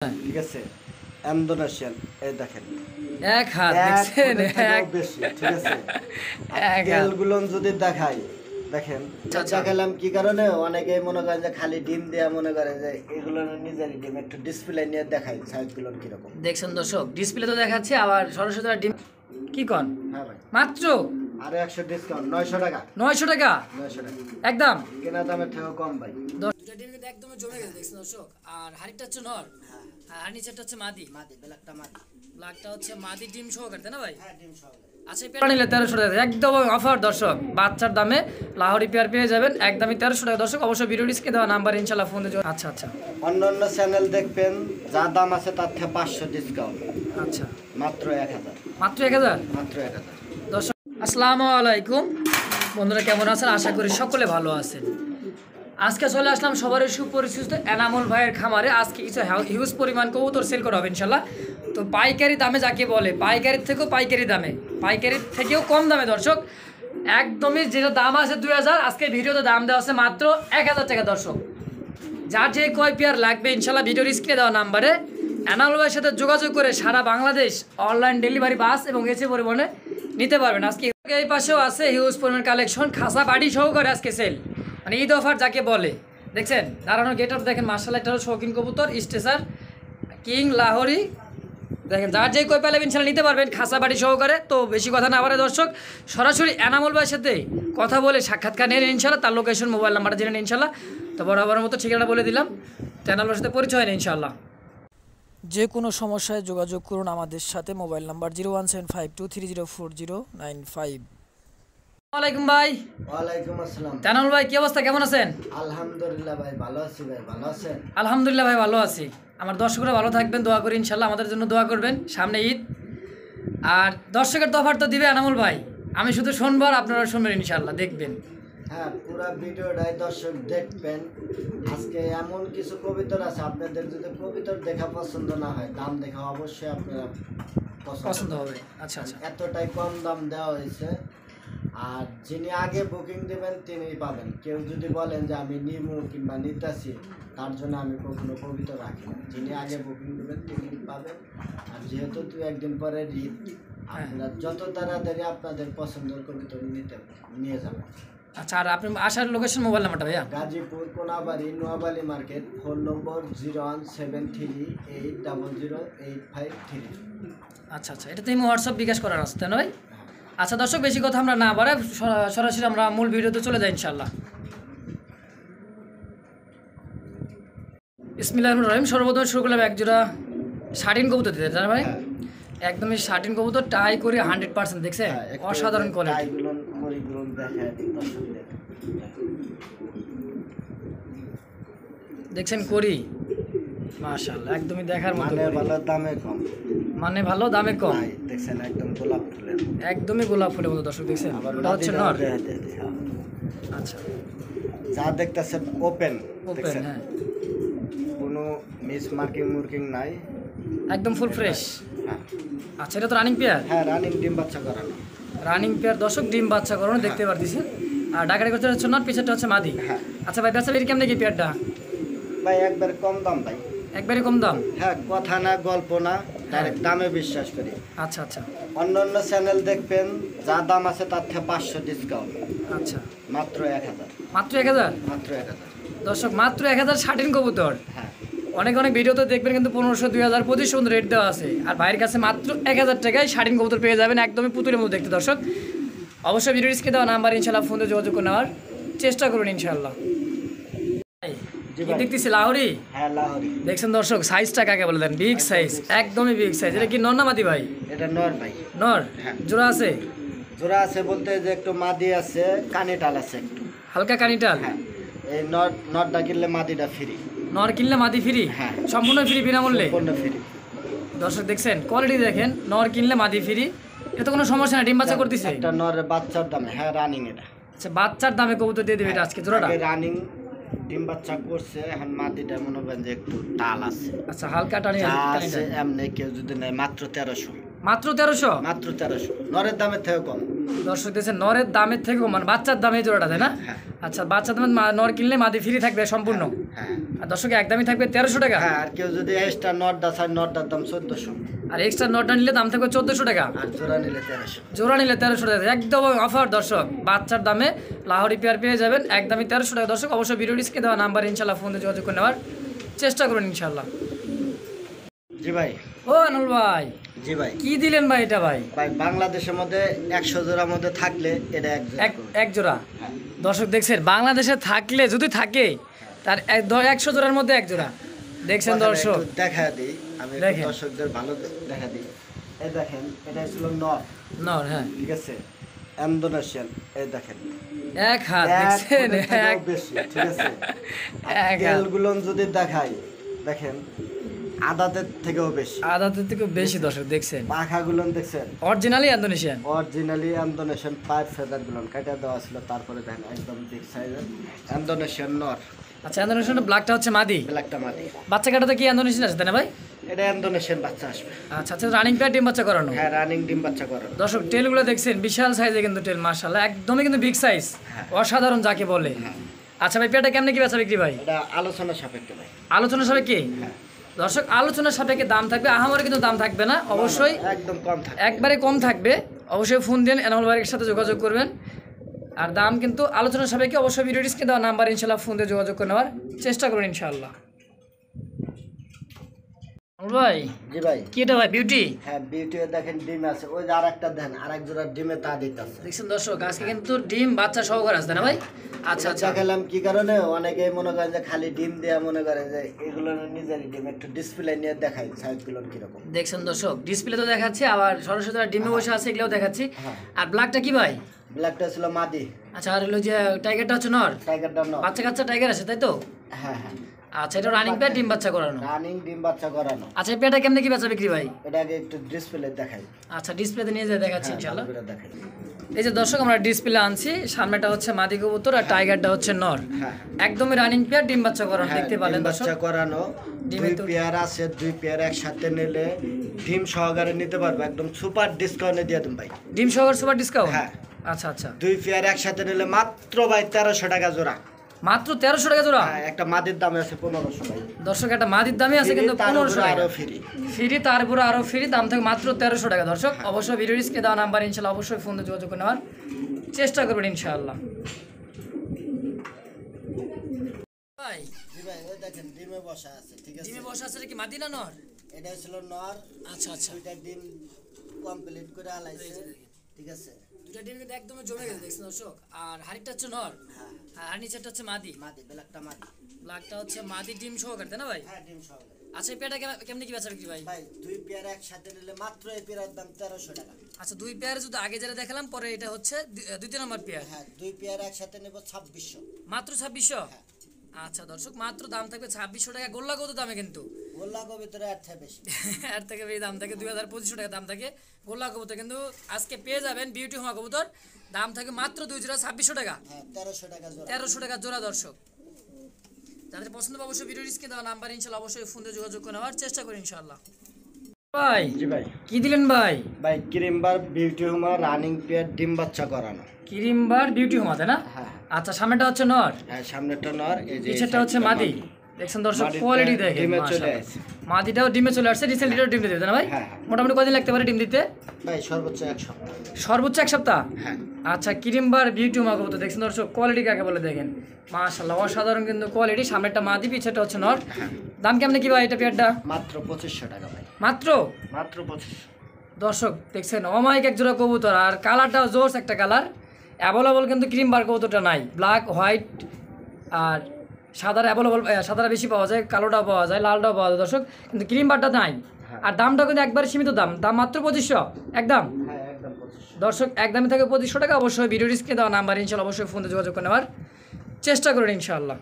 ঠিক আছে ইন্দোনেশিয়ান এই দেখেন এক হাত দেখছেন এক বেশি ঠিক আছে তেলগুলো যদি দেখাই দেখেন দেখালাম কি কারণে অনেকেই মনে করে যে খালি ডিম দেয়া মনে করে যে এগুলো নিজেরই ডিম একটু ডিসপ্লে নিয়ে দেখাই সাইজগুলো কি রকম দেখছেন দর্শক ডিসপ্লে তো দেখাচ্ছে আবার সরাসরি ডিম কি কোন হ্যাঁ ভাই মাত্র আরে 100 ডিসকাউন্ট 900 টাকা 900 টাকা 900 টাকা একদম কেনা দামের থেকেও কম ভাই দুটো ডিম কিন্তু একদম জমে গেছে দেখছেন দর্শক আর হাড়িটা হচ্ছে নর আর নিচেরটা হচ্ছে মাদি ব্ল্যাকটা মাদি ব্ল্যাকটা হচ্ছে মাদি ডিম সহকারে তাই না ভাই হ্যাঁ ডিম সহকারে আচ্ছা পেয়ার নিলে 1300 টাকা একদম অফার দর্শক বাচ্চার দামে লাহোরি পেয়ার পেয়ে যাবেন একদমই 1300 টাকা দর্শক অবশ্যই ভিডিও ডিসকে দেওয়া নাম্বার ইনশাআল্লাহ ফোন দিয়ে আচ্ছা আচ্ছা অন্যান্য চ্যানেল দেখবেন যা দাম আছে তার থেকে 500 ডিসকাউন্ট আচ্ছা মাত্র 1000 মাত্র 1000 মাত্র 1000 দর্শক আসসালামু আলাইকুম বন্ধুরা কেমন আছেন আশা করি সকলে ভালো আছেন আজকে চলে আসলাম সবারই সুপরিচিত এনামুল ভাইয়ের খামারে আজকে কিছু হিউজ পরিমাণ কবুতর সেল করা হবে ইনশাল্লাহ তো পাইকারি দামে যাকে বলে পাইকারির থেকেও পাইকারির থেকেও কম দামে দর্শক একদমই যেটা দাম আছে 2000 আজকে ভিডিওতে দাম দেওয়া আছে মাত্র 1000 টাকা দর্শক যার যে কয় পেয়ার লাগবে ইনশাল্লাহ ভিডিওর স্ক্রিনে দেওয়া নাম্বারে এনামুল ভাইয়ের সাথে যোগাযোগ করে সারা বাংলাদেশ অনলাইন ডেলিভারি বাস এবং এসে পরিবহনে নিতে পারবেন আজকে এই পাশেও আছে হিউজ পরিমাণ কালেকশন খাসা বাড়ি সহকারে আজকে সেল মানে ঈদ অফার যাকে বলে দেখছেন দাঁড়ানোর গেট আপ দেখেন মার্শাল্লাহ একটা হলো শৌখিন কবুতর স্টেসার কিং লাহোরি দেখেন যার যে কই পেলে ইনশাল্লাহ নিতে পারবেন খাসা বাড়ি সহকারে তো বেশি কথা না বাড়ে দর্শক সরাসরি এনামুল ভাইয়ের সাথে কথা বলে সাক্ষাৎকার নেন ইনশাল্লাহ তার লোকেশন মোবাইল নাম্বারটা জেনে নিন ইনশাল্লাহ তো বরাবরের মতো ঠিকানা বলে দিলাম তো এনামুল ভাইয়ের সাথে পরিচয় নেই ইনশাল্লাহ যে কোনো সমস্যায় যোগাযোগ করুন আমাদের সাথে মোবাইল নাম্বার 01752304095 ওয়ালাইকুম ভাই ওয়ালাইকুম আসসালাম এনামুল ভাই কি অবস্থা কেমন আছেন আলহামদুলিল্লাহ ভাই ভালো আছি ভাই ভালো আছেন আলহামদুলিল্লাহ ভাই ভালো আছি আমার দর্শকরা ভালো থাকবেন দোয়া করি ইনশাল্লাহ আমাদের জন্য দোয়া করবেন সামনে ঈদ আর দর্শকের তো অফার তো দিবে এনামুল ভাই আমি শুধু শুনবো আর আপনারা শুনবেন ইনশাল্লাহ দেখবেন হ্যাঁ পুরো ভিডিওটাই দর্শক দেখবেন আজকে এমন কিছু কবিতর আছে আপনাদের যদি কবিতর দেখা পছন্দ না হয় দাম দেখা অবশ্যই আপনারা পছন্দ হবে আচ্ছা আচ্ছা এতটাই কম দাম দেওয়া হয়েছে আর যিনি আগে বুকিং দেবেন তিনিই পাবেন কেউ যদি বলেন যে আমি নিবো কিংবা নিতেছি তার জন্য আমি কখনো কবিতা রাখি না যিনি আগে বুকিং দেবেন তিনি পাবেন আর যেহেতু 2-1 দিন পরে ঈদ আপনারা যত তাড়াতাড়ি আপনাদের পছন্দের কবিতা নিয়ে যাবেন আচ্ছা আর আপনি আসার লোকেশন মোবাইল নাম্বারটা ভাইয়া গাজীপুর কোনাবাড়ি নোয়াবাড়ি মার্কেট ফোন নম্বর 01738008533 আচ্ছা আচ্ছা এটা তো হোয়াটসঅ্যাপ বিকাশ করার আছে তাই নয় আচ্ছা দর্শক বেশি কথা আমরা না বাড়াই সরাসরি আমরা মূল ভিডিওতে চলে যাই ইনশাল্লাহ বিসমিল্লাহির রহমানির রহিম সর্বপ্রথম শুরু করলাম একজোড়া শাটিন কবুতর দিতে জানেন ভাই একদমই শাটিন কবুতর টাই করে 100% দেখছেন অসাধারণ কোয়ালিটি দেখছেন করি মাশাআল্লাহ একদমই দেখার মতো ভালো দামে কম মানে ভালো দামে কম দেখছেন একদম গোলাপ ফুলের একদমই গোলাপ ফুলের মতো দর্শক দেখছেন এটা হচ্ছে নর আচ্ছা যা দেখতেছেন ওপেন ওপেন হ্যাঁ কোনো মিস মার্কিং নাই একদম ফুল ফ্রেশ হ্যাঁ আচ্ছা এটা তো রানিং পেয়ার হ্যাঁ রানিং ডিম বাচ্চা করানো রানিং পেয়ার দর্শক ডিম বাচ্চা করানো দেখতে পারতেছেন আর ডাকারি করতে হচ্ছে নর পিছনটা হচ্ছে মাদি হ্যাঁ আচ্ছা ভাই বেচা বিক্রি কেমন কি পেয়ারটা ভাই একবার কম দাম ভাই একবারে কম দাম হ্যাঁ কথা না গল্প না ডাইরেক্ট দামে বিশ্বাস করি আচ্ছা আচ্ছা অন্যান্য চ্যানেল দেখবেন যা দাম আছে তার থেকে 500 ডিসকাউন্ট আচ্ছা মাত্র 1000 মাত্র 1000 মাত্র 1000 দর্শক মাত্র 1000 শাটিন কবুতর হ্যাঁ অনেক ভিডিওতে দেখবেন কিন্তু 1500 2000 2500 রেট দেওয়া আছে আর ভাইয়ের কাছে মাত্র 1000 টাকায় শাটিন কবুতর পেয়ে যাবেন একদমই পুতুলের মতো দেখতে দর্শক অবশ্যই ভিডিও স্ক্রিনে দেওয়া নাম্বার ইনশাআল্লাহ ফোনে যোগাযোগ করে নেওয়ার চেষ্টা করুন ইনশাআল্লাহ কি দেখতেছি লাহোরি হ্যাঁ লাহোরি দেখছেন দর্শক সাইজটা কাকে বলে দেন বিগ সাইজ একদমই বিগ সাইজ এটা কি নর না মাদি ভাই এটা নর ভাই নর জোড়া আছে জোড়া আছে বলতে যে একটু মাদি আছে কানিটাল আছে একটু হালকা কানিটাল হ্যাঁ এই নরটা কিনলে মাদিটা ফ্রি নর কিনলে মাদি ফ্রি হ্যাঁ সম্পূর্ণ ফ্রি বিনামূল্যে সম্পূর্ণ ফ্রি দর্শক দেখছেন কোয়ালিটি দেখেন নর কিনলে মাদি ফ্রি এটা কোনো সমস্যা না ডিম বাচ্চা করতেছে একটা নরের বাচ্চার দামে হ্যাঁ রানিং এটা আচ্ছা বাচ্চার দামে কবুতর দিয়ে দেবে এটা আজকে জোড়াটা রানিং ডিম বাচ্চা করছে এখন মাটিটা মনে করেন যে একটু টাল আছে আচ্ছা হালকা টানি আছে এমনি কেউ যদি নেয় মাত্র 1300 মাত্র 1300 মাত্র 1300 নরের দামের থেকে কম দর্শক দেখছেন নরের দামের থেকে মানে বাচ্চার দামে এই জোড়াটা তাই না? হ্যাঁ। আচ্ছা বাচ্চার দামে নর কিনলে মাদি ফ্রি থাকবে সম্পূর্ণ। হ্যাঁ আর দর্শক একদমই থাকবে 1300 টাকা। হ্যাঁ, আর কেউ যদি এক্সট্রা নটটা চায় নটটার দাম 1400, আর এক্সট্রা নটটা নিলে দাম থাকবে 1400 টাকা। আর জোড়া নিলে 1300। জোড়া নিলে 1300 টাকা, একদম অফার দর্শক। বাচ্চার দামে লাহোরি পেয়ার পেয়ে যাবেন একদমই 1300 টাকা। দর্শক অবশ্যই ভিডিও ডিসকে দেওয়া নাম্বার ইনশাল্লাহ ফোন দিয়ে যোগাযোগ করে নেওয়ার চেষ্টা করুন ইনশাল্লাহ। জি ভাই। ও আনুল ভাই জি ভাই। কি দিলেন ভাই এটা ভাই? ভাই বাংলাদেশের মধ্যে 100 জোড়ার মধ্যে থাকলে এটা এক জোড়া। দর্শক দেখছেন বাংলাদেশে থাকলে যদি থাকে তার 100 জোড়ার মধ্যে এক জোড়া। দেখছেন দর্শক, দেখা দিই আমি দেখেন। দর্শকদের ভালো দেখা দিই। এই দেখেন এটা ছিল নর, নর। হ্যাঁ ঠিক আছে, ইন্দোনেশিয়ান। এই দেখেন এক হাত, দেখছেন এক বেশি, ঠিক আছে। এক হাত। তেলগুলো যদি দেখাই দেখেন আদাতের থেকেও বেশি, আদাতের থেকে বেশি। দর্শক দেখছেন পাখাগুলো দেখছেন অরিজিনালি ইন্দোনেশিয়ান। অরিজিনালি ইন্দোনেশিয়ান পায়ের ফেদার গুলো কাটা দেওয়া ছিল। তারপরে দেখেন একদম বিগ সাইজের ইন্দোনেশিয়ান নর। আচ্ছা ইন্দোনেশিয়ান ব্ল্যাকটা হচ্ছে মাদি, ব্ল্যাকটা মাটি। বাচ্চা কাটাতে কি ইন্দোনেশিয়ান আছে তাই না ভাই? এটা ইন্দোনেশিয়ান বাচ্চা আসবে। আচ্ছা আচ্ছা রানিং পেয়ার ডিম বাচ্চা করানো। হ্যাঁ রানিং ডিম বাচ্চা করানো। দর্শক টেলগুলো দেখছেন বিশাল সাইজে কিন্তু টেল, মাশাআল্লাহ একদমই কিন্তু বিগ সাইজ, অসাধারণ যাকে বলে। আচ্ছা ভাই পেয়ারটা কেমনে কি বেচা বিক্রি ভাই? এটা আলোচনা সাপেক্ষে ভাই। আলোচনা সাপেক্ষে? দর্শক আলোচনার সাপেক্ষে দাম থাকবে, আহামরি কিন্তু দাম থাকবে না, অবশ্যই একদম কম থাকে, একবারে কম থাকবে। অবশ্যই ফোন দিন, এনামুল ভাইয়ের সাথে যোগাযোগ করবেন। আর দাম কিন্তু আলোচনার সাপেক্ষে, অবশ্যই ভিডিও ডিসকে দেওয়া নাম্বার ইনশাল্লাহ ফোন দিয়ে যোগাযোগ করে নেওয়ার চেষ্টা করুন ইনশাআল্লাহ। ভাই জি ভাই। কি এটা ভাই বিউটি? হ্যাঁ বিউটি দেখেন ডিম আছে, ওই যে আরেকটা দেন আরেক জোড়া ডিমে তা দিতেছে। দেখছেন দর্শক আজকে কিন্তু ডিম বাচ্চা সহকারে আছে না ভাই? আচ্ছা আচ্ছা দেখালাম কি কারণে, অনেকে মনে করে যে খালি ডিম দেয়া, মনে করে যে এগুলো নিজেরই ডিম, একটু ডিসপ্লে নিয়ে দেখাই সাইজগুলো কিরকম। দেখছেন দর্শক ডিসপ্লে তো দেখাচ্ছি, আবার সরাসরি যারা ডিমে বসে আছে এগুলোও দেখাচ্ছি। হ্যাঁ। আর ব্ল্যাকটা কি ভাই? ব্ল্যাকটা ছিল মাদি। আচ্ছা আর হলো যে টাইগারটা হচ্ছে নর, টাইগারটা নর। বাচ্চা কাচ্চা টাইগার আছে তাই তো? হ্যাঁ হ্যাঁ আচ্ছা এটা রানিং পেয়ার ডিম বাচ্চা করানো। রানিং ডিম বাচ্চা করানো। আচ্ছা এই পেয়ারটা কেমনে কি বেচা বিক্রি ভাই? এটা আগে একটু ডিসপ্লে দেখাই। আচ্ছা ডিসপ্লেতে নিয়ে যেয়ে দেখাচ্ছি হ্যাঁ, ইনশাআল্লাহ। ভালো করে দেখাই। এই যে দর্শক আমরা ডিসপ্লে আনছি, সামনেটা হচ্ছে মাদি কবুতর আর টাইগারটা হচ্ছে নর। হ্যাঁ একদমই রানিং পেয়ার ডিম বাচ্চা করানো, হ্যাঁ, দেখতে পারলেন ডিম দর্শক। বাচ্চা করানো। ডিমে দুই তো- পেয়ার আছে, দুই পেয়ার একসাথে নিলে ডিম সহকারে নিতে পারবো, একদম সুপার ডিসকাউন্টে দিয়ে দেন ভাই। ডিম সহকারে সুপার ডিসকাউন্ট? হ্যাঁ। আচ্ছা আচ্ছা দুই পেয়ার একসাথে নিলে মাত্র ভাই 1300 টাকা জোড়া। মাত্র 1300 টাকা জোড়া? হ্যাঁ, একটা মাদির দাম আছে 1500 ভাই। দর্শক একটা মাদির দামই আছে কিন্তু তার 1500 উপরে টাকা আরো ফ্রি। ফ্রি, তারপরে আরো ফ্রি, দাম থাকে মাত্র 1300 টাকা। দর্শক অবশ্যই ভিডিও ডিসকে দেওয়া নাম্বার ইনশাআল্লাহ অবশ্যই ফোন দিয়ে যোগাযোগ করে নেওয়ার চেষ্টা করবেন ইনশাআল্লাহ। ভাই জি ভাই, ওই দেখেন ডিমে বসা আছে, ঠিক আছে। ডিমে বসা আছে কি মাদি না নর? এটা ছিল নর। আচ্ছা আচ্ছা দুইটা ডিম কমপ্লিট করে আলাইছে, ঠিক আছে। দুটা ডিম কিন্তু একদম জমে গেছে দেখছেন দর্শক। আর হাড়িটা হচ্ছে নর, হ্যাঁ আর নিচেরটা হচ্ছে মাদি। মাদি, ব্ল্যাকটা মাদি। ব্ল্যাকটা হচ্ছে মাদি ডিম সহকারে তাই না ভাই? হ্যাঁ ডিম সহকারে। আচ্ছা এই পেয়ারটা কেমনে কি বেচা বিক্রি ভাই? ভাই দুই পেয়ার একসাথে নিলে মাত্র এই পেয়ারের দাম 1300 টাকা। আচ্ছা দুই পেয়ার যদি আগে যেটা দেখালাম, পরে এটা হচ্ছে দ্বিতীয় নম্বর পেয়ার, হ্যাঁ দুই পেয়ার একসাথে নেব 2600। মাত্র 2600? হ্যাঁ। আচ্ছা দর্শক মাত্র দাম থাকবে 2600 টাকা। গোল্লা কত দামে কিন্তু গোল্লা কবিতরে এর থেকে বেশি। এর থেকে বেশি দাম থাকে 2500 টাকা দাম থাকে গোল্লা কবুতর, কিন্তু আজকে পেয়ে যাবেন বিউটি হোমা কবুতর, দাম থাকে মাত্র 2 জোড়া 2600 টাকা। হ্যাঁ 1300 টাকা জোড়া। 1300 টাকা জোড়া। দর্শক যাদের পছন্দ হবে অবশ্যই ভিডিও স্ক্রিনে দেওয়া নাম্বার ইনশাআল্লাহ অবশ্যই ফোন দিয়ে যোগাযোগ করে নেওয়ার চেষ্টা করি ইনশাআল্লাহ। ভাই জি ভাই। কি দিলেন ভাই? ভাই ক্রিমবার বিউটি হোমা রানিং পেয়ার ডিম বাচ্চা করানো। ক্রিমবার বিউটি হোমা তাই না? হ্যাঁ আচ্ছা সামনেটা হচ্ছে নর, হ্যাঁ সামনেটা নর, এই যে পিছেরটা হচ্ছে মাদি। দেখছেন দর্শক মাদিটা কোয়ালিটি দেখেন, ডিমে চলে মাশাআল্লাহ। আসছে। মাদিটাও ডিমে চলে আসছে, রিসেন্টলিটাও ডিম দিতে না ভাই? হ্যাঁ। মোটামুটি কদিন লাগতে পারে ডিম দিতে? ভাই সর্বোচ্চ 1 সপ্তাহ। সর্বোচ্চ 1 সপ্তাহ? হ্যাঁ আচ্ছা ক্রিমবার বিউটি হোমা কবুতর দেখছেন দর্শক কোয়ালিটি কাকে বলে দেখেন, মাশাআল্লাহ অসাধারণ কিন্তু কোয়ালিটি। সামনেরটা মাদি, পিছেরটা হচ্ছে নর। দাম কেমনে কি ভাই এটা পেয়ারটা? মাত্র 2500 টাকা ভাই। মাত্র 2500। দর্শক দেখছেন অমায়িক এক জোড়া কবুতর, আর কালারটাও জোস একটা কালার। অ্যাভেলেবল কিন্তু ক্রিমবার কবুতরটা নাই, ব্ল্যাক হোয়াইট আর সাদার অ্যাভেলেবল, সাদাটা বেশি পাওয়া যায়, কালোটাও পাওয়া যায়, লালটাও পাওয়া যায় দর্শক, কিন্তু ক্রিমবারটা নাই। আর দামটা কিন্তু একবারে সীমিত দাম, দাম মাত্র 2500 একদম। হ্যাঁ একদম 2500। দর্শক একদমই থাকে 2500 টাকা। অবশ্যই ভিডিও স্ক্রিনে দেওয়া নাম্বার ইনশাআল্লাহ অবশ্যই ফোনে যোগাযোগ করে নেওয়ার চেষ্টা করুন ইনশাআল্লাহ।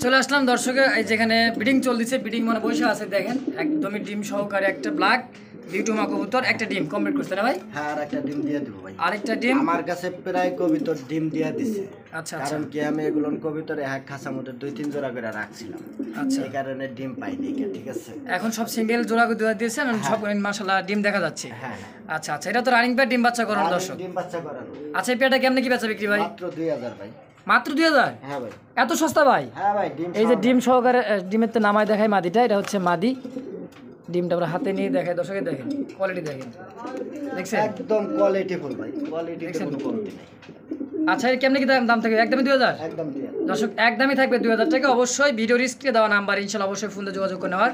চলে আসলাম দর্শকে, এই যেখানে ব্রিডিং চলতেছে, ব্রিডিং মানে বসে আছে দেখেন, একদমই ডিম সহকারে একটা ব্ল্যাক বিউটি মা কবুতর একটা ডিম কমপ্লিট করছে না ভাই? হ্যাঁ, আর একটা ডিম দিয়ে দিব ভাই। আরেকটা ডিম আমার কাছে প্রায় কবিতর ডিম দিয়ে দিছে। আচ্ছা আচ্ছা কারণ কি আমি এগুলো কবিতর এক খাঁচার মধ্যে 2-3 জোড়া করে রাখছিলাম, আচ্ছা। এই কারণে ডিম পাইনি, ঠিক আছে। এখন সব সিঙ্গেল জোড়া করে দিয়েছেন, সব মাশাআল্লাহ ডিম দেখা যাচ্ছে। হ্যাঁ, আচ্ছা আচ্ছা, এটা তো রানিং পেয়ার ডিম বাচ্চা করানো দর্শক। ডিম বাচ্চা করানো। আচ্ছা, এই পেয়ারটা কেমনে কি বেচা বিক্রি ভাই? মাত্র 2000 ভাই। মাত্র 2000? হ্যাঁ ভাই। এত সস্তা ভাই? হ্যাঁ ভাই, ডিম এই যে ডিম সহকারে ডিমের তো নামায় দেখায় মাদিটা, এটা হচ্ছে মাদি। ডিমটা আমরা হাতে নিয়ে দেখাই দর্শকে, দেখেন কোয়ালিটি দেখেন, দেখছেন একদম কোয়ালিটিফুল ভাই, কোয়ালিটিতে কোনো কমতি নেই। আচ্ছা, এর কেমনে কি দাম থাকে? একদমই 2000? একদম দিয়ে দর্শক একদমই থাকবে 2000 টাকা। অবশ্যই ভিডিও রিস্কে দেওয়া নাম্বার ইনশাল্লাহ অবশ্যই ফোনে যোগাযোগ করে নেওয়ার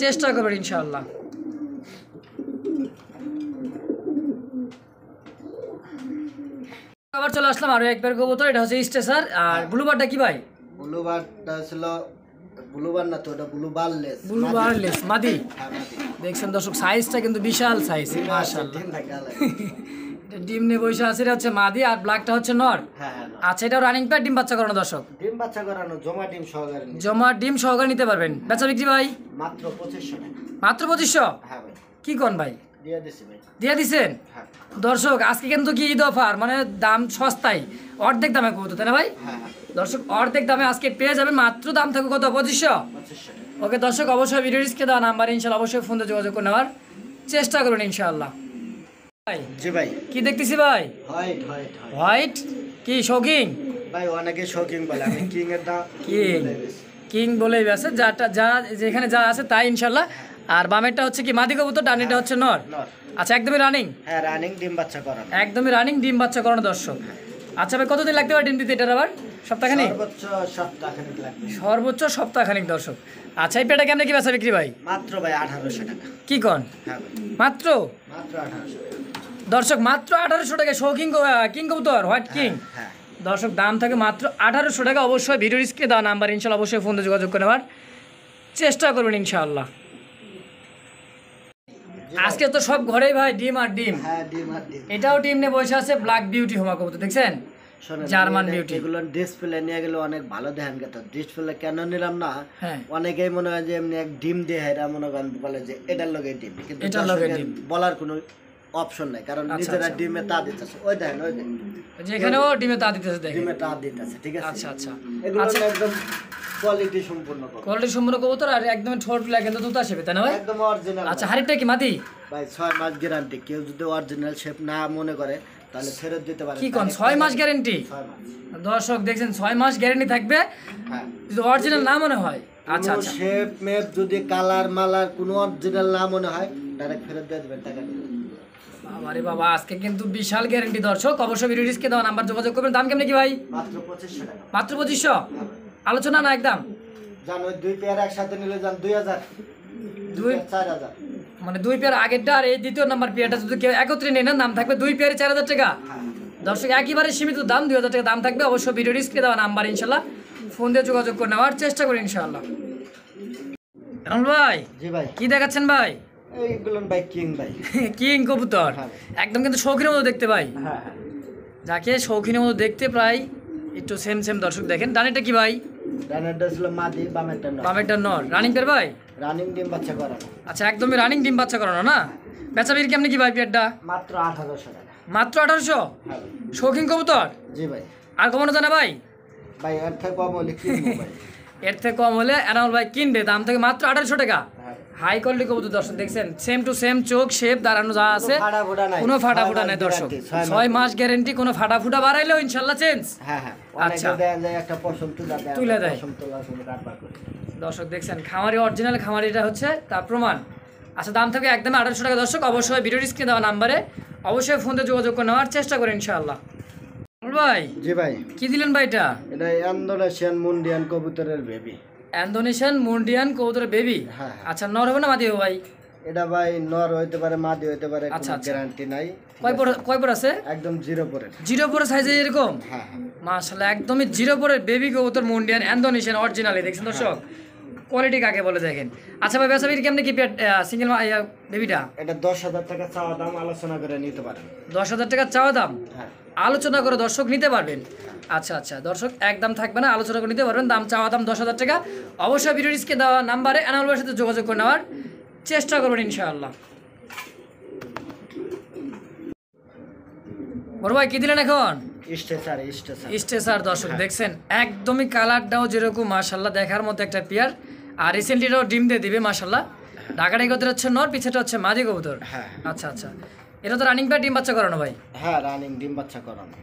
চেষ্টা করবেন ইনশাআল্লাহ। আবার চলে আসলাম আরো একবার কবুতর, এটা হচ্ছে স্টেসার। আর ব্লুবারটা কি ভাই? ব্লুবারটা ছিল ব্লুবার না তো, এটা ব্লুবারলেস। ব্লুবারলেস মাদি। হ্যাঁ, মাদি। দেখছেন দর্শক, সাইজটা কিন্তু বিশাল সাইজ মাশাআল্লাহ। ডিম দেখা লাগে। এটা ডিম নিয়ে বসে আছে, এটা হচ্ছে মাদি আর ব্ল্যাকটা হচ্ছে নর। হ্যাঁ হ্যাঁ, আচ্ছা, এটা রানিং পেয়ার ডিম বাচ্চা করানো দর্শক। ডিম বাচ্চা করানো, জমা ডিম সহকারে নিতে। জমা ডিম সহকারে নিতে পারবেন। বেচা বিক্রি ভাই? মাত্র 2500 টাকা। মাত্র 2500? হ্যাঁ ভাই, কি কোন ভাই, দিয়ে দিছি ভাই। দিয়ে দিছেন? হ্যাঁ দর্শক আজকে কিন্তু কি ঈদ অফার, মানে দাম সস্তায়, অর্ধেক দামে কবুতর, তাই না ভাই? হ্যাঁ হ্যাঁ, দর্শক অর্ধেক দামে আজকে পেয়ে যাবেন, মাত্র দাম থাকবে কত? 2500? 2500 টাকা। ওকে দর্শক, অবশ্যই ভিডিও রিস্কে দেওয়া নাম্বার ইনশাল্লাহ অবশ্যই ফোনে যোগাযোগ করে নেওয়ার চেষ্টা করবেন ইনশাআল্লাহ। ভাই জি ভাই। কি দেখতেছি ভাই? White white white. হোয়াইট কি শৌকিং? ভাই অনেকে শৌকিং বলে, আমি কিং এর দাম কিং, কিং বলেই আছে, যা যেখানে যা আছে তাই ইনশাল্লাহ। আর বামেরটা হচ্ছে কি মাদি কবুতর, ডানিটা হচ্ছে নর। নর। আচ্ছা, একদমই রানিং? হ্যাঁ, রানিং ডিম বাচ্চা করানো। একদমই রানিং ডিম বাচ্চা করানো দর্শক। আচ্ছা ভাই, কতদিন লাগতে পারে ডিম দিতে এটার আবার? সপ্তাহখানিক? সর্বোচ্চ সপ্তাহখানেক লাগবে। সর্বোচ্চ সপ্তাহখানিক দর্শক। আচ্ছা, এই পেটা কেমনে কি বেচা বিক্রি ভাই? মাত্র ভাই 1800 টাকা। কি কন? হ্যাঁ ভাই, মাত্র? মাত্র 1800 টাকা। দর্শক মাত্র 1800 টাকা শৌকিং কিং কবুতর হোয়াইট কিং। হ্যাঁ, দর্শক দাম থাকে মাত্র 1800 টাকা। অবশ্যই ভিডিও স্ক্রিনে দেওয়া নাম্বার ইনশাল্লাহ অবশ্যই ফোনে যোগাযোগ করে নেওয়ার চেষ্টা করবেন ইনশাআল্লাহ। আজকে তো সব ঘরেই ভাই ডিম আর ডিম। হ্যাঁ, ডিম আর ডিম। এটাও ডিম নিয়ে বসে আছে, ব্ল্যাক বিউটি হোমা কবুতর, দেখছেন? শোনেন, জার্মান আমি বিউটি। এগুলো ডিসপ্লে নিয়ে গেলে অনেক ভালো দেখেন, কিন্তু ডিসপ্লে কেন নিলাম না, হ্যাঁ, অনেকেই মনে হয় যে এমনি এক ডিম দিয়ে এরা মনে করেন বলে যে এটার লগে ডিম, কিন্তু এটার লগে দর্শকের ডিম। বলার কোনো অপশন নাই, কারণ আচ্ছা, নিজেরা আচ্ছা। ডিমে তা দিতেছে। ওই দেখেন, ওই দেখেন, যেখানেও ডিমে তা দিতেছে দেখেন। ডিমে তা দিতেছে, ঠিক আছে। আচ্ছা আচ্ছা, এগুলো একদম কোয়ালিটি সম্পূর্ণ কবুতর। কোয়ালিটি সম্পূর্ণ কবুতর আর একদম ঠোঁট লাগে কিন্তু দুধ আসবে, তাই না ভাই? একদম অরিজিনাল। আচ্ছা, হাড়িটা কি মাদি? ভাই 6 মাস গ্যারান্টি, কেউ যদি অরিজিনাল শেপ না মনে করে তাহলে ফেরত দিতে পারে। কি কোন 6 মাস গ্যারেন্টি? 6 মাস। দর্শক দেখছেন 6 মাস গ্যারেন্টি থাকবে হ্যাঁ, যদি অরিজিনাল না মনে হয়। আচ্ছা আচ্ছা, শেপ মেপ যদি কালার মালার কোনো অরিজিনাল না মনে হয় ডাইরেক্ট ফেরত দিয়ে দেবেন, টাকা দিবেন। আরে বাবা, আজকে কিন্তু বিশাল গ্যারেন্টি দর্শক। অবশ্যই ভিডিও রিস্কে দেওয়া নাম্বার যোগাযোগ করবেন। দাম কেমনে কি ভাই? মাত্র 2500 টাকা। মাত্র 2500? আলোচনা না একদম? জানো, দুই পেয়ার একসাথে নিলে যান 2000, দুই 4000। মানে দুই পেয়ার আগেরটা আর এই দ্বিতীয় নাম্বার পেয়ারটা যদি কেউ একত্রে নেন, দাম থাকবে দুই পেয়ারে 4000 টাকা। দর্শক একেবারে সীমিত দাম, 2000 টাকা দাম থাকবে। অবশ্যই ভিডিও রিস্কে দেওয়া নাম্বার ইনশাল্লাহ ফোন দিয়ে যোগাযোগ করে নেওয়ার চেষ্টা করি ইনশাল্লাহ। এখন ভাই জি ভাই, কি দেখাচ্ছেন ভাই? এইগুলো ভাই কিং ভাই। কিং কবুতর হ্যাঁ। একদম কিন্তু শৌখিনের মতো দেখতে ভাই, হ্যাঁ হ্যাঁ, যাকে শৌখিনের মতো দেখতে প্রায় একটু সেম সেম। দর্শক দেখেন ডানেরটা কি ভাই? ডানেরটা ছিল মাদি, বামেরটা নর। বামেরটা নর। রানিং পেয়ার ভাই? রানিং ডিম বাচ্চা করানো। আচ্ছা, একদমই রানিং ডিম বাচ্চা করানো না? বেচা বিক্রি কেমনি কি ভাই পেয়ারটা? মাত্র 1800 টাকা। মাত্র 1800? হ্যাঁ ভাই। শৌখিন কবুতর জি ভাই। আর কমানো জানা ভাই? ভাই এর থেকে কম হলে কিনবো ভাই। এর থেকে কম হলে এনামুল ভাই কিনবে, দাম থেকে মাত্র 1800 টাকা। হ্যাঁ, হাই কোয়ালিটি কবুতর দর্শক দেখছেন, সেম টু সেম চোখ শেপ দাঁড়ানো যা আছে, ফাটাফুটা নাই, কোনো ফাটা 6 ফুটা মাস নাই দর্শক। guarantee, 6 মাস গ্যারেন্টি, কোনো ফাটা ফুটা বাড়াইলেও ইনশাল্লাহ চেঞ্জ। হ্যাঁ হ্যাঁ, আচ্ছা। অনেকে দেন যায় একটা পশম তুলে দেয়। পশম তোলার সময় কাটবার করে। দর্শক দেখছেন খামারি অরিজিনাল খামারিটা হচ্ছে তার প্রমাণ। আচ্ছা, দাম থাকবে একদম 1800 টাকা দর্শক। অবশ্যই ভিডিও স্ক্রিনে দেওয়া নাম্বারে অবশ্যই ফোন দিয়ে যোগাযোগ করে নেওয়ার চেষ্টা করেন ইনশাআল্লাহ। ভাই জি ভাই, কি দিলেন ভাই এটা? এটা ইন্দোনেশিয়ান মুন্ডিয়ান কবুতরের বেবি। ইন্দোনেশিয়ান মুন্ডিয়ান কবুতরের বেবি। হ্যাঁ। আচ্ছা, নর হবে না মাদি হবে ভাই? এটা ভাই নর হইতে পারে, মাদি হইতে পারে, আচ্ছা, কোনো আচ্ছা। গ্যারান্টি নাই। কয় পর আছে? একদম 0 পরে। 0 পরে সাইজে এরকম? হ্যাঁ হ্যাঁ, মাশাআল্লাহ, একদমই 0 পরে বেবি কবুতর মুন্ডিয়ান ইন্দোনেশিয়ান অরিজিনালি দেখছেন দর্শক। কোয়ালিটি কাকে বলে দেখেন। আচ্ছা ভাই বেচা বিক্রি কেমনি কি সিঙ্গেল বেবিটা? এটা 10,000 টাকা চাওয়া দাম, আলোচনা করে নিতে পারেন। 10,000 টাকা চাওয়া দাম, হ্যাঁ আলোচনা করে দর্শক নিতে পারবেন। আচ্ছা আচ্ছা দর্শক একদম থাকবে না, আলোচনা করে নিতে পারবেন। দাম চাওয়া দাম 10,000 টাকা। অবশ্যই ভিডিও স্ক্রিনে দেওয়া নাম্বারে এনামুল ভাইয়ের সাথে যোগাযোগ করে নেওয়ার চেষ্টা করবেন ইনশাআল্লাহ। বড় ভাই কি দিলেন এখন? স্টেসার স্টেসার দর্শক দেখছেন একদমই কালারটাও যেরকম মাশাল্লাহ দেখার মতো একটা পেয়ার। আর রিসেন্টলিটাও ডিম দিয়ে দিবে মাশাল্লাহ। ঢাকাটা কবুতর হচ্ছে নর, পিছেটা হচ্ছে মাদি কবুতর। হ্যাঁ আচ্ছা আচ্ছা, এটা তো রানিং পেয়ার ডিম বাচ্চা করানো ভাই? হ্যাঁ রানিং ডিম বাচ্চা করানো।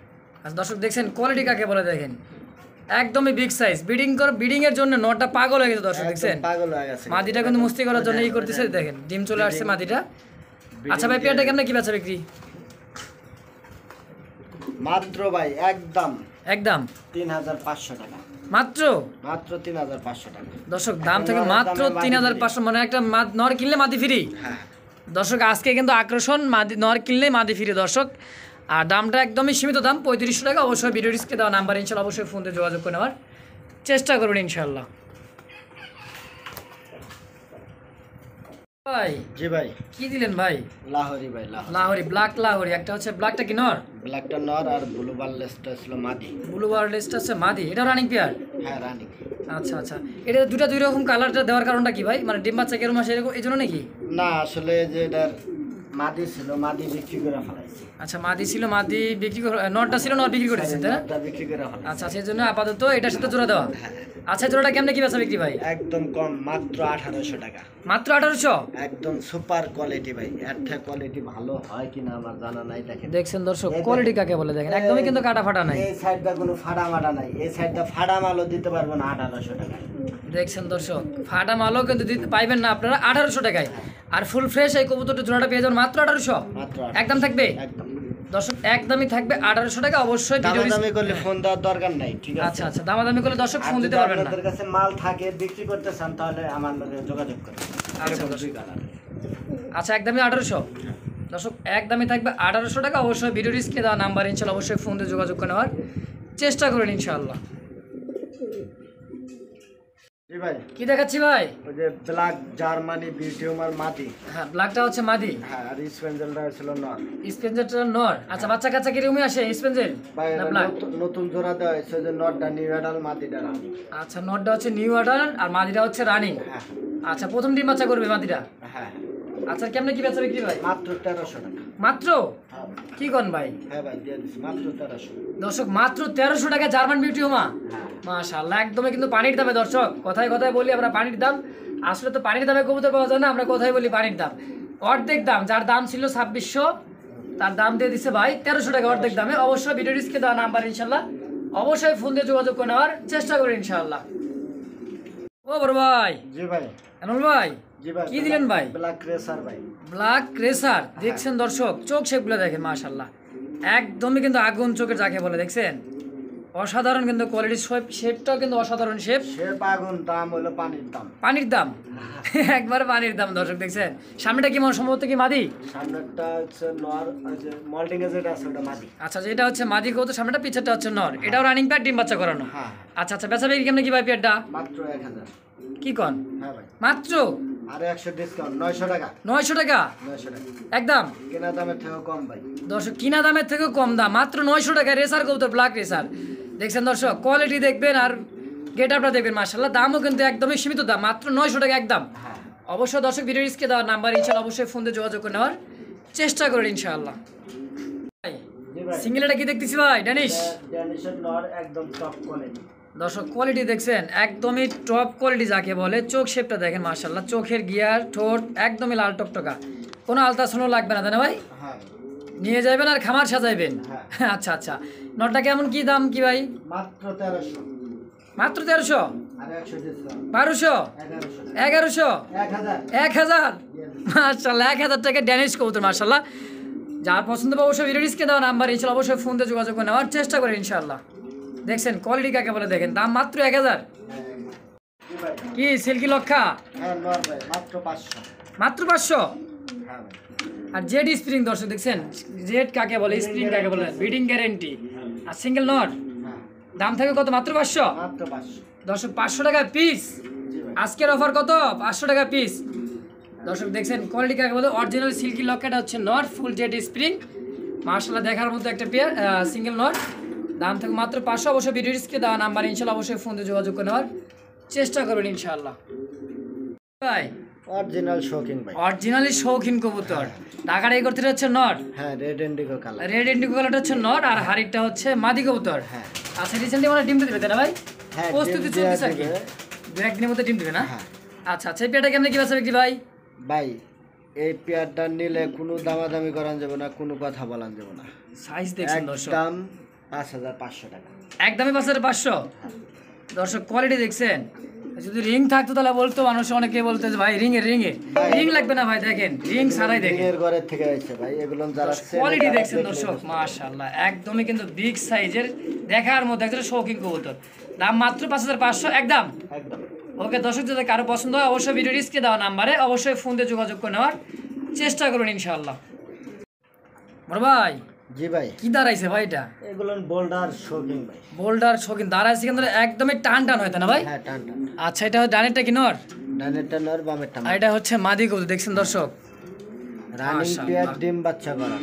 আচ্ছা দর্শক দেখছেন কোয়ালিটি কাকে বলে দেখেন, একদমই বিগ সাইজ। ব্রিডিং এর জন্য নরটা পাগল হয়ে গেছে দর্শক দেখছেন। পাগল হয়ে গেছে, মাদিটা কিন্তু মুস্তি করার জন্য ই করতেছে দেখেন, ডিম চলে আসছে মাদিটা। আচ্ছা ভাই পেয়ারটা কেমন কি বেচা বিক্রি? মাত্র ভাই একদম একদম 3,500 টাকা, মাত্র 3,500 টাকা দর্শক। দাম থেকে মাত্র 3,500, মানে একটা নর কিনলে মাদি ফ্রি। হ্যাঁ দর্শক আজকে কিন্তু আকর্ষণ, মাদি নর কিনলে মাদি ফ্রি দর্শক। আর দামটা একদমই সীমিত দাম 3500 টাকা। অবশ্যই ভিডিও ডিসকে দেওয়া নাম্বার ইনশাল্লাহ অবশ্যই ফোন দিয়ে যোগাযোগ করে নেওয়ার চেষ্টা করবেন ইনশাল্লাহ। ভাই জি ভাই কি দিলেন ভাই? লাহোরি ভাই, লাহোরি, ব্ল্যাক লাহোরি। একটা হচ্ছে ব্ল্যাকটা কি নর? ব্ল্যাকটা নর আর ব্লু বারলেসটা ছিল মাদি। ব্লু বারলেসটা হচ্ছে মাদি, এটা রানিং পেয়ার। হ্যাঁ রানিং। আচ্ছা আচ্ছা, এটা দুই রকম কালারটা দেওয়ার কারণটা কি ভাই? মানে ডিম বাচ্চা কেরম আসে এরকম এই জন্য নাকি? না আসলে যে এটার মাদি ছিল, মাদি বিক্রি করে ফেলাইছি। আচ্ছা মাদি ছিল, মাদি বিক্রি করে, নরটা ছিল নর বিক্রি করেছেন তাই না? নরটা বিক্রি করে ফেলাইছি। আচ্ছা সেই জন্য আপাতত এটার সাথে জোড়া দেওয়া। আচ্ছা জোড়াটা কেমনে কি বেচা বিক্রি ভাই? একদম কম, মাত্র 1,800 টাকা। মাত্র 1800? একদম সুপার কোয়ালিটি ভাই। এর থেকে কোয়ালিটি ভালো হয় কিনা আমার জানা নাই। দেখেন দেখছেন দর্শক কোয়ালিটি কাকে বলে দেখেন, একদমই কিন্তু কাটা ফাটা নাই। এই সাইডটা কোনো ফাটা মাটা নাই, এই সাইডটা ফাটা মালও দিতে পারবো না 1,800 টাকা। দেখছেন দর্শক ফাটা মালও কিন্তু দিতে পাইবেন না আপনারা 1800 টাকায়। আর ফুল ফ্রেশ এই কবুতরটা জোড়াটা পেয়ে যাবেন মাত্র 1800। মাত্র একদম থাকবে একদম দর্শক, একদমই থাকবে 1800 টাকা। অবশ্যই ভিডিও দামাদামি করলে ফোন দেওয়ার দরকার নাই, ঠিক আছে? আচ্ছা আচ্ছা, দামাদামি করলে দর্শক আর ফোন যদি দিতে পারবেন না। আপনাদের কাছে মাল থাকে বিক্রি করতে চান তাহলে আমার সাথে যোগাযোগ করুন। আচ্ছা, এরকম দর্শক। দুই কালার। আচ্ছা একদমই 1800 দর্শক, একদমই থাকবে 1800 টাকা। অবশ্যই ভিডিও স্ক্রিনে দেওয়া নাম্বার ইনশাল্লাহ অবশ্যই ফোন দিয়ে যোগাযোগ করে নেওয়ার চেষ্টা করবেন ইনশাআল্লাহ। জি ভাই কি দেখাচ্ছি ভাই? ওই যে ব্ল্যাক জার্মানি বিউটিউমার মাদি। হ্যাঁ ব্ল্যাকটা হচ্ছে মাদি, হ্যাঁ আর স্পেঞ্জেলটা ছিল নর। স্পেঞ্জেলটা নর। আচ্ছা বাচ্চা কাচ্চা কিরকমই আসে স্পেঞ্জেল ভাই না এটা ব্ল্যাক? নতুন জোড়া দেওয়া হয়েছে যে নরটা নিউ অ্যাডাল, মাদিটা রানিং। আচ্ছা নরটা হচ্ছে নিউ অর্ডার আর মাদিটা হচ্ছে রানিং। হ্যাঁ আচ্ছা প্রথম ডিম বাচ্চা করবে মাদিটা। হ্যাঁ আচ্ছা কেমনে কি বেচা বিক্রি ভাই? মাত্র 1,300 টাকা। মাত্র হ্যাঁ কি কোন ভাই? হ্যাঁ ভাই দিয়ে দিচ্ছি মাত্র 1,300। দর্শক মাত্র 1300 টাকা জার্মান বিউটি হোমা। হ্যাঁ মাশাআল্লাহ একদমই কিন্তু পানির দামে দর্শক, কথায় কথায় বলি আমরা পানির দাম। আসলে তো পানির দামে কবুতর পাওয়া যায় না, আমরা কথাই বলি পানির দাম। অর্ধেক দাম, যার দাম ছিল 2600 তার দাম দিয়ে দিচ্ছে ভাই 1300 টাকা অর্ধেক দামে। অবশ্যই ভিডিও ডিসকে দেওয়া নাম্বার ইনশাল্লাহ অবশ্যই ফোন দিয়ে যোগাযোগ করে নেওয়ার চেষ্টা করি ইনশাআল্লাহ। ও বড় ভাই, জি ভাই এনামুল ভাই জি ভাই কি দিলেন ভাই? ব্ল্যাক রেসার ভাই। ব্ল্যাক রেসার দেখছেন দর্শক, চোখ শেপগুলো দেখেন মাশাআল্লাহ একদমই কিন্তু আগুন চোখের যাকে বলে দেখছেন, অসাধারণ কিন্তু কোয়ালিটি। শেপটাও কিন্তু অসাধারণ শেপ। সে পাগুন, দাম হলো পানির দাম। পানির দাম একবার পানির দাম দর্শক দেখছেন। সামনেটা কি সম্ভবত কি মাদি? সামনেরটা হচ্ছে নর, ওই যে মল্টিং এ যেটা আছে ওটা মাদি। আচ্ছা যেটা হচ্ছে মাদি কবুতর সামনেটা, পিছেরটা হচ্ছে নর। এটাও রানিং প্যাড ডিম বাচ্চা করানো। হ্যাঁ আচ্ছা আচ্ছা বেচা বিক্রি কেমনে কি ভাই পেয়ারটা? মাত্র 1,000। কি কন? হ্যাঁ ভাই মাত্র আরে 100 ডিসকাউন্ট, 900 টাকা। 900 টাকা 900 টাকা একদম কেনা দামের থেকেও কম ভাই। দর্শক, কিনা দামের থেকেও কম দাম, মাত্র 900 টাকা রেসার কবুতর, ব্ল্যাক রেসার। দেখছেন দর্শক কোয়ালিটি দেখবেন আর গেট আপটা দেখবেন মাশাআল্লাহ। দামও কিন্তু একদমই সীমিত দাম, মাত্র 900 টাকা একদম। হ্যাঁ অবশ্যই দর্শক ভিডিও স্ক্রিনে দেওয়ার নাম্বার ইনশাআল্লাহ অবশ্যই ফোন দিয়ে যোগাযোগ করে নেওয়ার চেষ্টা করেন ইনশাআল্লাহ। ভাই জি ভাই সিঙ্গেলটা কি দেখতেছি ভাই? ড্যানিশ ড্যানিশের নর একদম টপ কোয়ালিটি। দর্শক কোয়ালিটি দেখছেন একদমই টপ কোয়ালিটি যাকে বলে। চোখ শেপটা দেখেন মাশাআল্লাহ, চোখের গিয়ার ঠোঁট একদমই লাল টকটকা, কোনো আলতাসনও লাগবে না তাই না ভাই? হ্যাঁ নিয়ে যাবেন আর খামার সাজাইবেন। হ্যাঁ। আচ্ছা আচ্ছা, নটটা কেমন কি দাম কি ভাই? মাত্র 1300। মাত্র 1300? আরে 100 ডিসকাউন্ট 1200? 1100। 1100? 1000। 1000? মাশাআল্লাহ 1000 টাকা ড্যানিশ কবুতর মাশাআল্লাহ। যার পছন্দ হবে অবশ্যই ভিডিও স্ক্রিনে দেওয়া নাম্বার ইনশাআল্লাহ অবশ্যই ফোন দিয়ে যোগাযোগ করে নেওয়ার চেষ্টা করেন ইনশাআল্লাহ। দেখছেন কোয়ালিটি কাকে বলে দেখেন, দাম মাত্র 1000। জি ভাই কি সিল্কি লক্ষা? হ্যাঁ নর ভাই মাত্র 500। মাত্র 500? হ্যাঁ ভাই আর জেড স্প্রিং দর্শক দেখছেন, জেড কাকে বলে, স্প্রিং কাকে বলে, ব্রিডিং গ্যারেন্টি আর সিঙ্গেল নট। হ্যাঁ দাম থাকে কত? মাত্র 500? মাত্র 500। দর্শক 500 টাকা পিস। জি ভাই আজকের অফার কত 500 টাকা পিস। দর্শক দেখছেন কোয়ালিটি কাকে বলে, অরিজিনাল সিল্কি লকেট হচ্ছে নট, ফুল জেড স্প্রিং, মাশাআল্লাহ দেখার মতো একটা পেয়ার, সিঙ্গেল নট। দাম থাকে মাত্র 500। অবশ্যই ভিডিও স্ক্রিনে দেওয়া নাম্বার ইনশাআল্লাহ অবশ্যই ফোন দিয়ে যোগাযোগ করে নেওয়ার চেষ্টা করবেন ইনশাআল্লাহ। ভাই অরিজিনাল শৌখিন ভাই, অরিজিনালি শৌখিন কবুতর, টাকাটা এই করতে হচ্ছে নট, হ্যাঁ red Indigo colour, red Indigo কালারটা হচ্ছে নট, আর হাড়িটা হচ্ছে মাদি কবুতর। হ্যাঁ আচ্ছা রিসেন্টলি মানে ডিম দিতে দেবে না ভাই? হ্যাঁ প্রস্তুতি ডিম চলতেছে দেয়া আর কি, দিবে। 2-1 দিনের মধ্যে ডিম দিবে না? হ্যাঁ আচ্ছা আচ্ছা, এই পেয়ারটা কেমনে কি বেচা বিক্রি ভাই? ভাই এই পেয়ারটা নিলে কোনো দামাদামি করান যাবে না, কোনো কথা বলান যাবে না, সাইজ দেখছেন দর্শক, একদম 5500 টাকা, একদমই 5500। দর্শক কোয়ালিটি দেখছেন, যদি রিং থাকতো তাহলে বলতো মানুষ, অনেকে বলতো যে ভাই রিং রিং লাগবে না ভাই, দেখেন রিং ছাড়াই দেখেন এর ঘরের থেকে আইছে ভাই, এগুলো যারা কোয়ালিটি তারা দেখছেন দেখলে দর্শক, বুঝতে পারবে। মাশাআল্লাহ একদমই কিন্তু বিগ সাইজের, দেখার মধ্যে একটা শৌখিন কবুতর। দাম মাত্র 5500 একদম। একদম ওকে দর্শক, যদি কারো পছন্দ হয় অবশ্যই ভিডিও স্ক্রিনে দেওয়া নাম্বারে অবশ্যই ফোন দিয়ে যোগাযোগ করে নেওয়ার চেষ্টা করবেন ইনশাআল্লাহ। বড় ভাই জি ভাই, কি দাঁড়াইছে ভাই এটা? এগুলো বোল্ডার শৌখিন ভাই, বোল্ডার শৌখিন দাঁড়াইছে কিন্তু একদমই টান টান হয়তো না ভাই? হ্যাঁ টান টান, আচ্ছা, এটা ডানেরটা কি নর ডানেরটা নর বামেরটা আর এটা হচ্ছে মাদি কবুতর, দেখছেন দর্শক রানিং মাশাআল্লাহ। পেয়ার ডিম বাচ্চা করানো,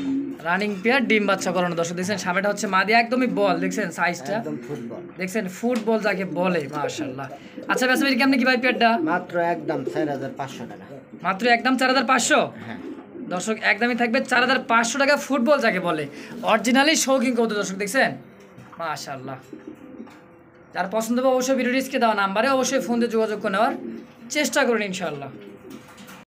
রানিং পেয়ার ডিম বাচ্চা করানো। দর্শক দেখছেন সামনেটা হচ্ছে মাদি, একদমই বল, দেখছেন সাইজটা, একদম ফুটবল, দেখছেন ফুটবল যাকে বলে, মাশাআল্লাহ। আচ্ছা বেসা কেমনে কি ভাই পেয়ারটা? মাত্র একদম 4500 টাকা, মাত্র একদম 4500। হ্যাঁ দর্শক একদমই থাকবে 4500 টাকা, ফুটবল যাকে বলে, অরিজিনালি শৌখিন কবুতর। দর্শক দেখছেন মাশাআল্লাহ, যার পছন্দ হবে অবশ্যই ভিডিও স্ক্রিনে দেওয়া নাম্বারে অবশ্যই ফোন দিয়ে যোগাযোগ করে নেওয়ার চেষ্টা করুন ইনশাআল্লাহ।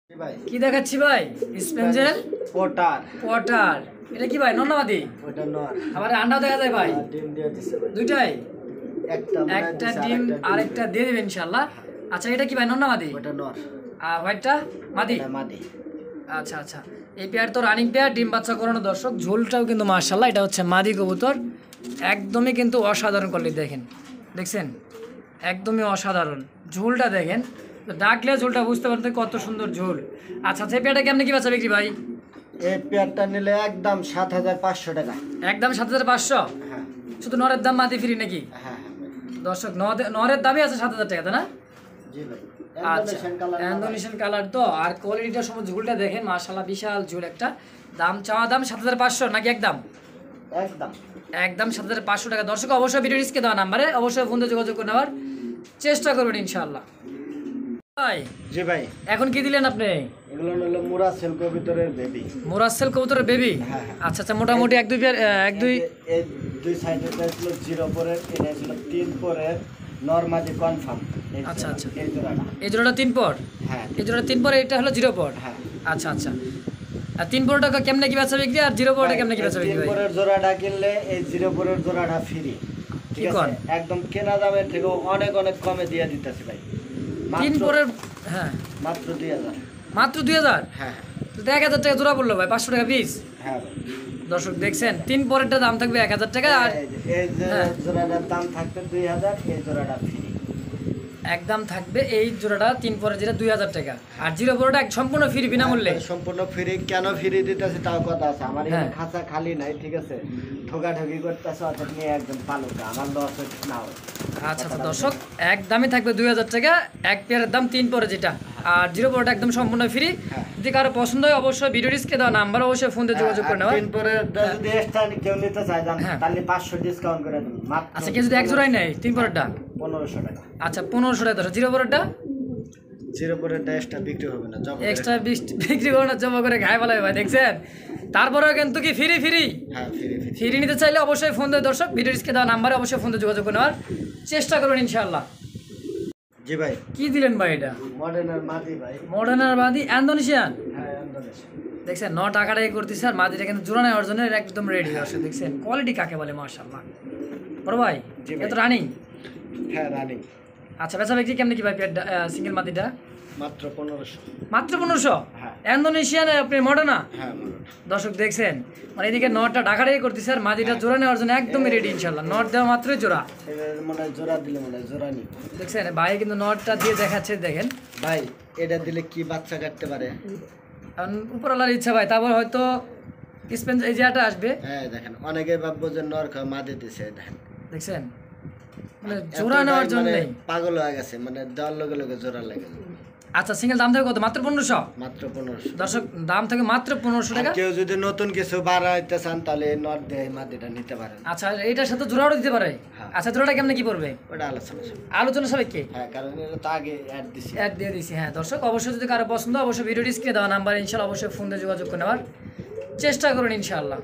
জি ভাই, কি দেখাচ্ছি ভাই? স্পেঞ্জেল পোটার, পটার, এটা কি ভাই নন্নামাদি? ওটা নর, আবার আন্ডাও দেখা যায় ভাই? আর ডিম দিয়ে দিছে ভাই, দুইটাই, একটা মনে হয় একটা দিছে, ডিম আরেকটা আরেকটা দিয়ে দেবে ইনশাআল্লাহ। আচ্ছা এটা কি ভাই নন্নামাদি? ওটা নর, আর হোয়াইটটা মাদি? এটা মাদি, আচ্ছা আচ্ছা, এই পেয়ার তো রানিং পেয়ার, ডিম বাচ্চা করানো। দর্শক ঝোলটাও কিন্তু মাশাআল্লাহ, এটা হচ্ছে মাদি কবুতর, একদমই কিন্তু অসাধারণ কোয়ালিটি, দেখেন দেখছেন একদমই অসাধারণ, ঝোলটা দেখেন, তো ডাকলে ঝোলটা বুঝতে পারতে কত সুন্দর ঝোল। আচ্ছা আচ্ছা, এই পেয়ারটা কেমনে কি বেচা বিক্রি ভাই? এই পেয়ারটা নিলে একদম 7500 টাকা, একদম 7500। হ্যাঁ শুধু নরের দাম মাদি ফ্রি নাকি? হ্যাঁ হ্যাঁ ভাই। দর্শক নরের দামই আছে 7000 টাকা, তাই না? জি ভাই, আচ্ছা ইন্দোনেশিয়ান কালার, ইন্দোনেশিয়ান কালার তো, আর কোয়ালিটিটা সময় ঝুলটা দেখেন মাশাআল্লাহ, বিশাল ঝুল একটা। দাম চাওয়া দাম 7500 নাকি একদম? একদম একদম 7500 টাকা। দর্শক অবশ্যই ভিডিও স্ক্রিনে দেওয়া নাম্বারে অবশ্যই ফোন দিয়ে যোগাযোগ করে নেওয়ার চেষ্টা করবেন ইনশাআল্লাহ। ভাই জি ভাই, এখন কি দিলেন আপনি? এগুলো হলো মুরা সেল কবিতরের বেবি, মোরাসেল কবুতরের বেবি? হ্যাঁ, হ্যাঁ। আচ্ছা আচ্ছা, মোটামুটি এক দুই এই দুই সাইডে ছিল 0 পরের, এটা ছিল 3 পরের, নরমালি কনফার্ম। আচ্ছা, আচ্ছা। এই জোড়াটা, এই জোড়াটা 3 পর, হ্যাঁ এই জোড়াটা 3 পর, এটা হলো 0 পর। হ্যাঁ, আচ্ছা আচ্ছা, আর 3 পরটা কেমনে কি বেচা বিক্রি, আর 0 পরটা কেমনে কি বেচা বিক্রি 3 ভাই? পরের জোড়াটা কিনলে এই 0 পরের জোড়াটা ফ্রি, কি ঠিক কোন? আছে, একদম কেনা দামের থেকে অনেক অনেক কমে দিয়ে দিতেছি ভাই, 3 পরের, হ্যাঁ মাত্র 2000, মাত্র 2000। হ্যাঁ তো 1000 টাকা জোড়া পড়লো ভাই, 500 টাকা পিস। হ্যাঁ ভাই। দর্শক দেখছেন 3 পরেরটা দাম থাকবে 1000 টাকা, আর এই যে হ্যাঁ। জোড়াটার দাম থাকবে 2000, এই জোড়াটা ফ্রি, একদম থাকবে এই জোড়াটা 3 পরের যেটা 2000 টাকা, আর 0 পরেরটা সম্পূর্ণ ফ্রি বিনামূল্যে। সম্পূর্ণ ফ্রি। কেন ফ্রি দিতেছি তাও কথা আছে, আমার এখানে হ্যাঁ। খাঁচা খালি নাই, ঠিক আছে, ঠোকাঠকি করতেছে, অর্থাৎ নিয়ে একদম পালুকা, আমার লস হচ্ছে না হয়। আচ্ছা আচ্ছা দর্শক, একদমই থাকবে 2000 টাকা, এক পেয়ারের দাম 3 পরে যেটা, আর 0 পরেরটা একদম সম্পূর্ণ ফ্রি। হ্যাঁ। যদি কারো পছন্দ হয় অবশ্যই ভিডিও স্ক্রিনে দেওয়া নাম্বার অবশ্যই ফোন দিয়ে যোগাযোগ করে নেওয়া। 3 পরের যদি এক্সট্রা কেউ নিতে চায় জান, হ্যাঁ। তাহলে 500 ডিসকাউন্ট করে দেব মাত্র। আচ্ছা, কেউ যদি এক জোড়াই নেয় 3 পরেরটা, 1500 টাকা। আচ্ছা 1500 টাকা। দর্শক 0 পরেরটা 0 পরেরটা এক্সট্রা বিক্রি হবে না, জব এক্সট্রা বিক্রি করে না, জমা করে গায়ে ফেলাবে ভাই, দেখছেন। তারপরেও কিন্তু কি ফ্রি ফ্রি হ্যাঁ ফ্রি ফ্রি। ফ্রি নিতে চাইলে অবশ্যই ফোন দিয়ে দর্শক ভিডিও স্ক্রিনে দেওয়া নাম্বারে অবশ্যই ফোন দিয়ে যোগাযোগ করে নেওয়ার চেষ্টা করবেন ইনশাআল্লাহ। জি ভাই, কি দিলেন ভাই এটা? মডার্নার মাদি ভাই, মডার্নার মাদি ইন্দোনেশিয়ান, হ্যাঁ ইন্দোনেশিয়া, দেখছেন 9 টাকাটাই করতেছে, আর মাদিটা কিন্তু জোড়া নেওয়ার জন্য একদম রেডি আছে, দেখছেন কোয়ালিটি কাকে বলে, মাশাআল্লাহ। বড় ভাই জি ভাই। এটা তো রানিং। হ্যাঁ রানিং, আচ্ছা বেচা বিক্রি কেমনে কি ভাই সিঙ্গেল মাদিটা? মাত্র 1500, মাত্র 1500। হ্যাঁ। ইন্দোনেশিয়ান আপনি মডার্না। হ্যাঁ দর্শক দেখছেন মানে এদিকে নটটা ঢাকাটাই করতেছে, আর মাদিটা জোড়া নেওয়ার জন্য একদমই রেডি ইনশাআল্লাহ, নট দেওয়া মাত্রই জোড়া। মনে হয় জোড়া দিলে মনে হয় জোড়া নিব দেখছেন ভাই কিন্তু নটটা দিয়ে দেখাচ্ছে, দেখেন ভাই, এটা দিলে কি বাচ্চা কাটতে পারে, কারণ উপরওয়ালার ইচ্ছা ভাই, তারপর হয়তো স্পেন এই জায়গাটা আসবে, হ্যাঁ দেখেন, অনেকে ভাববো যে নর মা দিতেছে, দেখেন দেখছেন মানে জোড়া নেওয়ার জন্য মানে পাগল হয়ে গেছে, মানে দেওয়ার লগে লগে জোড়া লেগে যাবে। আচ্ছা সিঙ্গেল দাম থেকে কত? মাত্র 1500। মাত্র 1500। দর্শক দাম থেকে মাত্র 1500 টাকা। কেউ যদি নতুন কিছু বাড়াইতে চান তাহলে নট দিয়ে মাটিটা নিতে পারেন। আচ্ছা এটার সাথে জোড়াও দিতে পারে? হ্যাঁ। আচ্ছা জোড়াটা কেমনে কি পড়বে? ওটা আলোচনা হবে। আলোচনা সাপেক্ষে? হ্যাঁ, কারণ এটা তো আগে অ্যাড দিছি। অ্যাড দিয়ে দিছি। হ্যাঁ দর্শক অবশ্যই যদি কারো পছন্দ অবশ্যই ভিডিও স্ক্রিনে দেওয়া নাম্বার ইনশাআল্লাহ অবশ্যই ফোন দিয়ে যোগাযোগ করে নেওয়ার চেষ্টা করুন ইনশাআল্লাহ।